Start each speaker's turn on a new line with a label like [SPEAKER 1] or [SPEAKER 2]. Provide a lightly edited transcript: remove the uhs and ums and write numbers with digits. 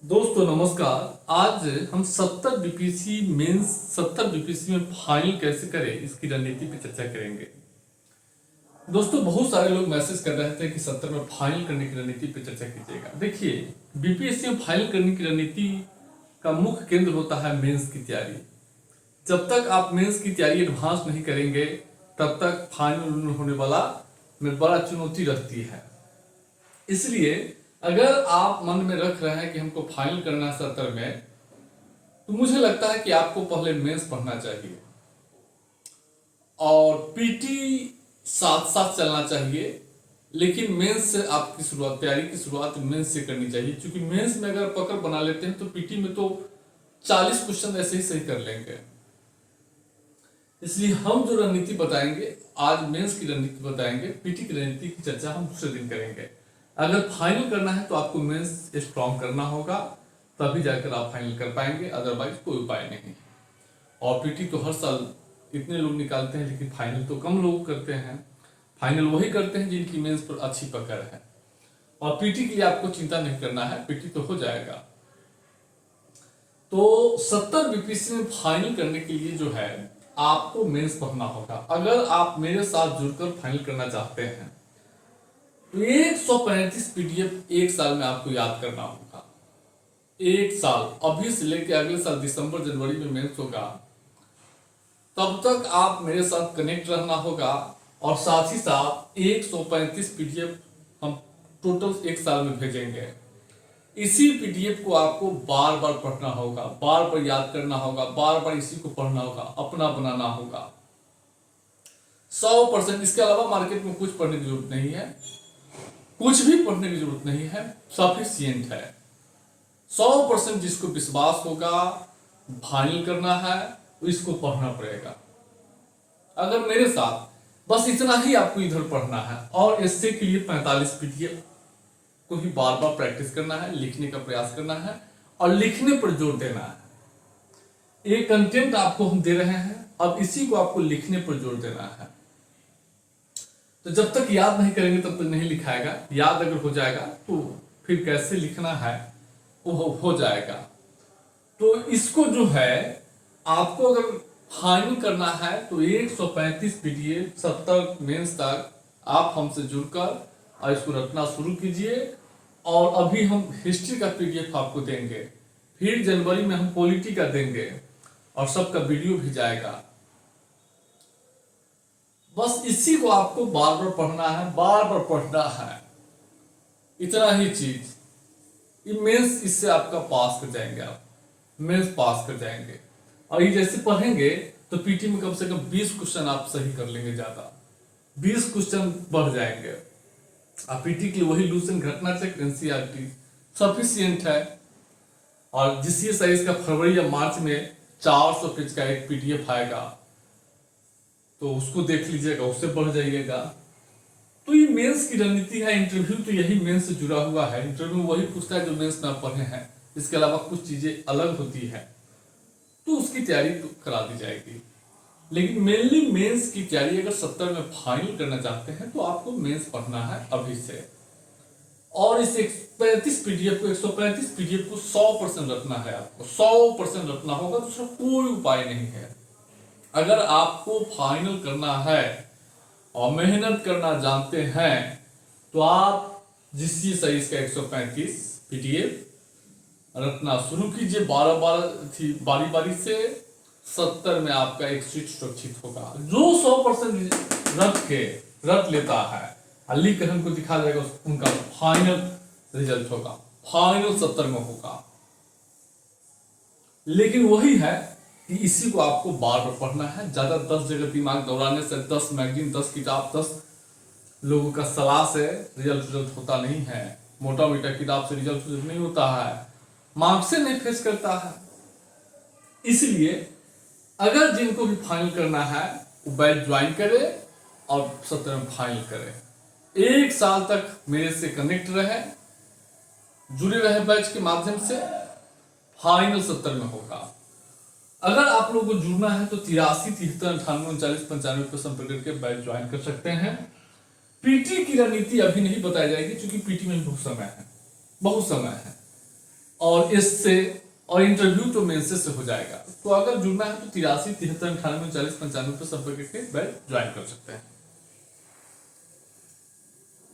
[SPEAKER 1] दोस्तों नमस्कार। आज हम 70 बीपीएससी मेंस 70 बीपीएससी में फाइनल कैसे करें इसकी रणनीति पे चर्चा करेंगे। दोस्तों बहुत सारे लोग मैसेज कर रहे थे कि 70 में फाइनल करने की रणनीति पे चर्चा कीजिएगा। देखिए, बीपीएससी में फाइनल करने की रणनीति का मुख्य केंद्र होता है मेंस की तैयारी। जब तक आप मेंस की तैयारी एडवांस नहीं करेंगे तब तक फाइनल होने वाला में बड़ा चुनौती रहती है। इसलिए अगर आप मन में रख रहे हैं कि हमको फाइनल करना है 70 में, तो मुझे लगता है कि आपको पहले मेंस पढ़ना चाहिए और पीटी साथ साथ चलना चाहिए। लेकिन मेंस से आपकी शुरुआत, तैयारी की शुरुआत मेंस से करनी चाहिए, क्योंकि मेंस में अगर पकड़ बना लेते हैं तो पीटी में तो 40 क्वेश्चन ऐसे ही सही कर लेंगे। इसलिए हम जो रणनीति बताएंगे, आज मेंस की रणनीति बताएंगे, पीटी की रणनीति की चर्चा हम दूसरे दिन करेंगे। अगर फाइनल करना है तो आपको मेंस स्ट्रॉन्ग करना होगा, तभी जाकर आप फाइनल कर पाएंगे, अदरवाइज कोई उपाय नहीं। और पीटी तो हर साल इतने लोग निकालते हैं, लेकिन फाइनल तो कम लोग करते हैं। फाइनल वही करते हैं जिनकी मेंस पर अच्छी पकड़ है। और पीटी के लिए आपको चिंता नहीं करना है, पीटी तो हो जाएगा। तो 70 बीपीएससी में फाइनल करने के लिए जो है आपको मेंस पढ़ना होगा। अगर आप मेरे साथ जुड़कर फाइनल करना चाहते हैं तो 135 पीडीएफ एक साल में आपको याद करना होगा। एक साल, अभी से लेकर अगले साल दिसंबर जनवरी में मेंस होगा, तब तक आप मेरे साथ कनेक्ट रहना होगा। और साथ ही साथ 135 पीडीएफ हम टोटल एक साल में भेजेंगे। इसी पीडीएफ को आपको बार बार पढ़ना होगा, बार बार याद करना होगा, बार बार इसी को पढ़ना होगा, अपना बनाना होगा 100%। इसके अलावा मार्केट में कुछ पढ़ने की जरूरत नहीं है, कुछ भी पढ़ने की जरूरत नहीं है, सफिशिएंट है। 100% जिसको विश्वास होगा फाइनल करना है तो इसको पढ़ना पड़ेगा। अगर मेरे साथ बस इतना ही आपको इधर पढ़ना है और एस्से के लिए 45 पीडीएफ को ही बार बार प्रैक्टिस करना है, लिखने का प्रयास करना है और लिखने पर जोर देना है। एक कंटेंट आपको हम दे रहे हैं, अब इसी को आपको लिखने पर जोर देना है। तो जब तक याद नहीं करेंगे तब तक नहीं लिखाएगा। याद अगर हो जाएगा तो फिर कैसे लिखना है वो हो जाएगा। तो इसको जो है आपको अगर फाइनल करना है तो 135 पीडीएफ 70 मेंस तक आप हमसे जुड़कर और इसको रखना शुरू कीजिए। और अभी हम हिस्ट्री का पीडीएफ आपको देंगे, फिर जनवरी में हम पॉलिटी का देंगे और सबका वीडियो भी जाएगा। बस इसी को आपको बार बार पढ़ना है, बार बार पढ़ना है, इतना ही चीज। ये मेंस इससे आपका पास कर जाएंगे, आप मेंस पास कर जाएंगे। और ये जैसे पढ़ेंगे तो पीटी में कम से कम 20 क्वेश्चन आप सही कर लेंगे, ज्यादा 20 क्वेश्चन बढ़ जाएंगे। आप पीटी के लिए वही लूसेंट घटना चक्र एनसीईआरटी सफिशिएंट है। और जिससे साइज का फरवरी या मार्च में 400 पेज का एक पीडीएफ आएगा, तो उसको देख लीजिएगा, उससे बढ़ जाइएगा। तो ये मेंस की रणनीति है। इंटरव्यू तो यही मेंस से जुड़ा हुआ है, इंटरव्यू वही पूछता है जो मेंस में आप पढ़े हैं। इसके अलावा कुछ चीजें अलग होती है, तो उसकी तैयारी तो करा दी जाएगी। लेकिन मेनली मेंस की तैयारी अगर 70 में फाइनल करना चाहते हैं तो आपको मेंस पढ़ना है अभी से। और इस 135 पीडीएफ को 135 पीडीएफ को 100% रखना है, आपको 100% रखना होगा, दूसरा कोई उपाय नहीं है। अगर आपको फाइनल करना है और मेहनत करना जानते हैं तो आप जिसकी साइज का 135 पीडीएफ रखना शुरू कीजिए, बारी बारी से। 70 में आपका एक सीट सुरक्षित होगा। जो 100% रख लेता है, अली करम को दिखा जाएगा, उनका फाइनल रिजल्ट होगा, फाइनल 70 में होगा। लेकिन वही है कि इसी को आपको बार बार पढ़ना है। ज्यादा 10 जगह दिमाग दौड़ाने से, 10 मैगजीन, 10 किताब, 10 लोगों का सलाह से रिजल्ट होता नहीं है। मोटा मोटा किताब से रिजल्ट नहीं होता है, मार्क्स से नहीं फेस करता है। इसलिए अगर जिनको भी फाइनल करना है वो बैच ज्वाइन करे और 70 में फाइनल करे। एक साल तक मेरे से कनेक्ट रहे, जुड़े रहे बैच के माध्यम से, फाइनल 70 में होगा। अगर आप लोगों को जुड़ना है तो 83 73 98 39 95 पर संपर्क करके बैच ज्वाइन कर सकते हैं। पीटी की रणनीति अभी नहीं बताई जाएगी, क्योंकि पीटी में बहुत समय है, बहुत समय है। और इससे और इंटरव्यू तो मेंस से हो जाएगा। तो अगर जुड़ना है तो 83 73 98 39 95 पर संपर्क करके बैच ज्वाइन कर सकते हैं।